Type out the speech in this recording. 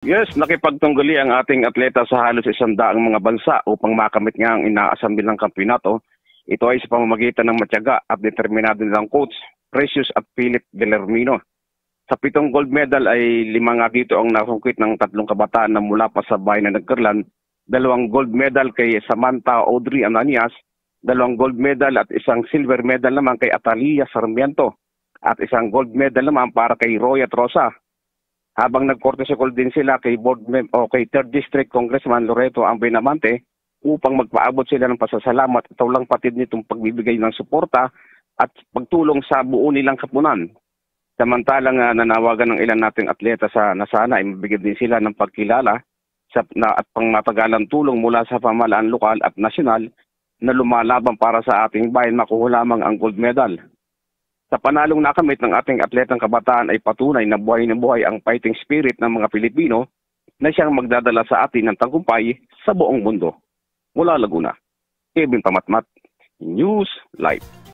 Yes, nakipagtunggali ang ating atleta sa halos 100 mga bansa upang makamit nga ang inaasam nilang kampyonato. Ito ay sa pamamagitan ng matyaga at determinado nilang coach, Precious at Philip Bellarmino. Sa 7 gold medal ay 5 nga dito ang nasungkit ng 3 kabataan na mula pa sa bayan ng Nagkarlan, 2 gold medal kay Samantha Audrey Ananias, 2 gold medal at 1 silver medal naman kay Atalia Sarmiento, at 1 gold medal naman para kay Roya Trosa. Habang nag-cortical din sila kay kay 3rd District Congressman Loreto Ambinamante upang magpaabot sila ng pasasalamat at taulang patid nitong pagbibigay ng suporta at pagtulong sa buo nilang kapunan. Samantalang nanawagan ng ilan nating atleta na sana ay mabigyan din sila ng pagkilala at pangmatagalang tulong mula sa pamahalaan lokal at nasyonal na lumalaban para sa ating bayan makuha lamang ang gold medal. Sa panalong nakamit ng ating atletang kabataan ay patunay na buhay ang fighting spirit ng mga Pilipino na siyang magdadala sa atin ng tagumpay sa buong mundo. Mula Laguna, Kevin Pamatmat, News Live.